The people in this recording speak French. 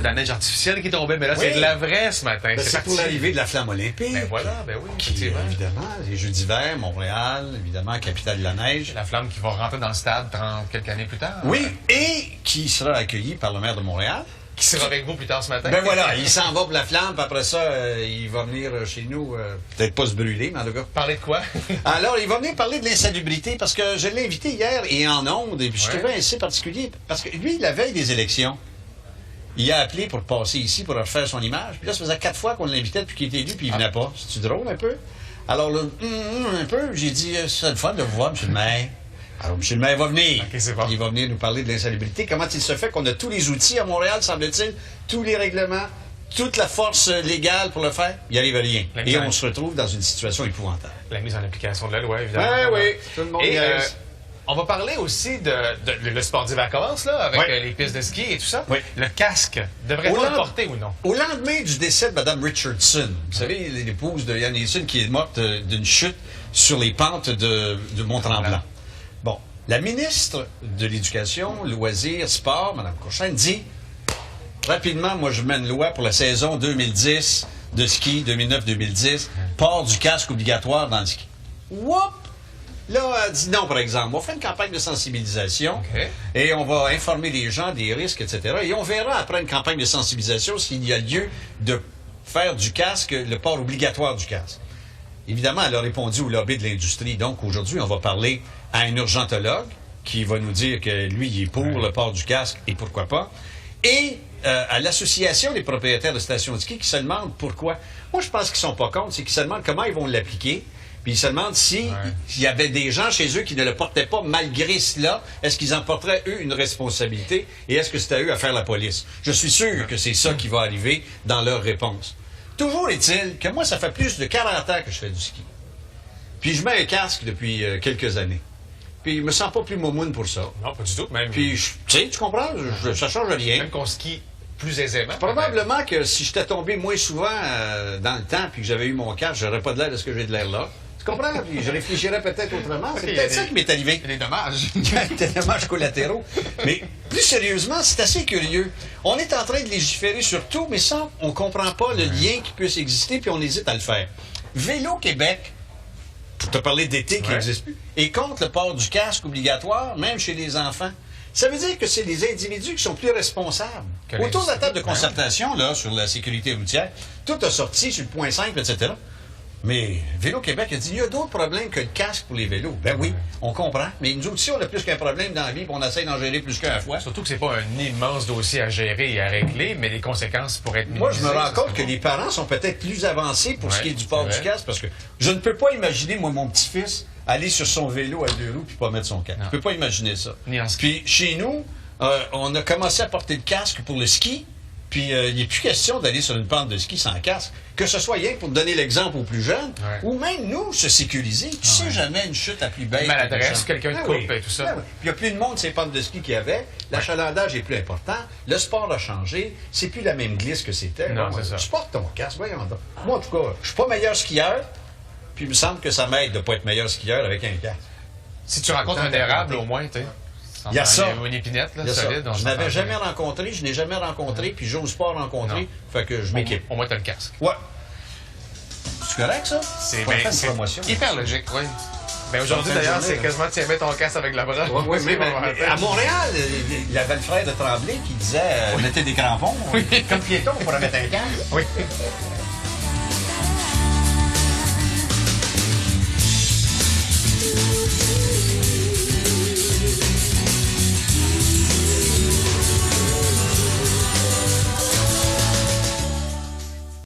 de la neige artificielle qui tombait, mais là, Oui. c'est de la vraie ce matin. Ben, c'est pour l'arrivée de la flamme olympique. Ben voilà, ben oui, Qui, effectivement. évidemment, les Jeux d'hiver, Montréal, évidemment, capitale de la neige. La flamme qui va rentrer dans le stade 30 quelques années plus tard. Oui, et qui sera accueilli par le maire de Montréal. Qui sera avec vous plus tard ce matin. Ben voilà, il s'en va pour la flamme, puis après ça, il va venir chez nous, peut-être pas se brûler, mais en tout cas. Parler de quoi? Alors, il va venir parler de l'insalubrité, parce que je l'ai invité hier et en ondes, et puis je Ouais. trouvais assez particulier, parce que lui, la veille des élections, il a appelé pour passer ici, pour refaire son image, puis là, ça faisait 4 fois qu'on l'invitait depuis qu'il était élu, puis il venait pas. C'est-tu drôle un peu? Alors là, un peu, j'ai dit, c'est le fun de vous voir, M. le maire. Alors, M. le maire va venir. Ok, c'est bon. Il va venir nous parler de l'insalubrité. Comment il se fait qu'on a tous les outils à Montréal, semble-t-il, tous les règlements, toute la force légale pour le faire? Il n'y arrive à rien. La Et mise en- on se retrouve dans une situation épouvantable. La mise en application de la loi, évidemment. Oui, tout le monde Et niaise. on va parler aussi de le sport d'hiver commence, là, avec Oui. les pistes de ski et tout ça. Oui. Le casque, devrait-on Au le lend- porter ou non? Au lendemain du décès de Mme Richardson, vous savez, l'épouse de Ian Neeson qui est morte d'une chute sur les pentes de Mont-Tremblant. Voilà. Bon, la ministre de l'Éducation, Loisirs, Sport, Mme Courchaine, dit rapidement, moi je mets une loi pour la saison 2010 de ski, 2009-2010, port du casque obligatoire dans le ski. Whoop! Là, elle dit non, par exemple. On fait une campagne de sensibilisation OK. et on va informer les gens des risques, etc. Et on verra après une campagne de sensibilisation s'il y a lieu de faire du casque le port obligatoire du casque. Évidemment, elle a répondu au lobby de l'industrie. Donc, aujourd'hui, on va parler à un urgentologue qui va nous dire que lui, il est pour le port du casque et pourquoi pas. Et à l'association des propriétaires de stations de ski qui se demandent pourquoi. Moi, je pense qu'ils sont pas contre, c'est qu'ils se demandent comment ils vont l'appliquer. Puis ils se demandent s'il y avait des gens chez eux qui ne le portaient pas malgré cela. Est-ce qu'ils en porteraient, eux, une responsabilité? Et est-ce que c'était à eux à faire la police? Je suis sûr que c'est ça qui va arriver dans leur réponse. Toujours est-il que moi, ça fait plus de 40 ans que je fais du ski. Puis je mets un casque depuis quelques années. Puis je me sens pas plus momoune pour ça. Non, pas du tout. Même, Puis, tu sais, tu comprends? Ça change rien. même qu'on skie plus aisément. Probablement que si j'étais tombé moins souvent dans le temps puis que j'avais eu mon casque, j'aurais pas de l'air de ce que j'ai de l'air là. Tu comprends? Puis je réfléchirais peut-être autrement. C'est Ok, peut-être ça qui m'est arrivé. Il y a des dommages. Il y a des dommages collatéraux. Mais plus sérieusement, c'est assez curieux. On est en train de légiférer sur tout, mais ça, on comprend pas le lien qui puisse exister, puis on hésite à le faire. Vélo Québec, pour te parler d'été qui Ouais. n'existe plus, est contre le port du casque obligatoire, même chez les enfants. Ça veut dire que c'est les individus qui sont plus responsables. Que Autour de la table de l'industrie. concertation là, sur la sécurité routière, tout a sorti sur le point simple, etc. Mais Vélo Québec a dit il y a d'autres problèmes que le casque pour les vélos. Ben oui, on comprend. Mais nous aussi, on a plus qu'un problème dans la vie, puis on essaie d'en gérer plus qu'un à la fois. Surtout que c'est pas un immense dossier à gérer et à régler, mais les conséquences pourraient être Moi, je me minimisées, rends ça compte serait que bon. les parents sont peut-être plus avancés pour ce Ouais, qui est du port c'est du vrai. casque, parce que je ne peux pas imaginer, moi, mon petit-fils, aller sur son vélo à 2 roues puis pas mettre son casque. Non. Je peux pas imaginer ça. Ni en ski. Puis chez nous, on a commencé à porter le casque pour le ski, puis il n'est plus question d'aller sur une pente de ski sans casque. Que ce soit rien pour donner l'exemple aux plus jeunes, Ouais. ou même nous, se sécuriser. Tu sais jamais une chute à plus bête. Une maladresse, que ça. quelqu'un de Ah coupe oui. et tout ça. Ah oui. Puis il n'y a plus de monde, ces pentes de ski qu'il y avait. L'achalandage est plus important. Le sport a changé. C'est plus la même glisse que c'était. Non, Bon, c'est ça. tu portes ton casque, voyons donc. Moi, en tout cas, je suis pas meilleur skieur, puis il me semble que ça m'aide de ne pas être meilleur skieur avec un casque. Si tu rencontres un érable, au moins, tu sais. Il y a ça. Une épinette, là, Il y a ça. solide. on Je s'en n'avais parle jamais bien. rencontré, je n'ai jamais rencontré, puis j'ose pas rencontrer, fait que je m'équipe. Au moins, t'as le casque. Ouais. C'est correct, ça? C'est On va ben, faire une c'est promotion. hyper logique, oui. Ben aujourd'hui, fin de d'ailleurs, journée, c'est là. quasiment tiens, mets ton casque avec la bras. Oui, mais à Montréal, il y avait le frère de Tremblay qui disait mettez des crampons. Oui. Comme piéton, on pourrait mettre un casque. Oui.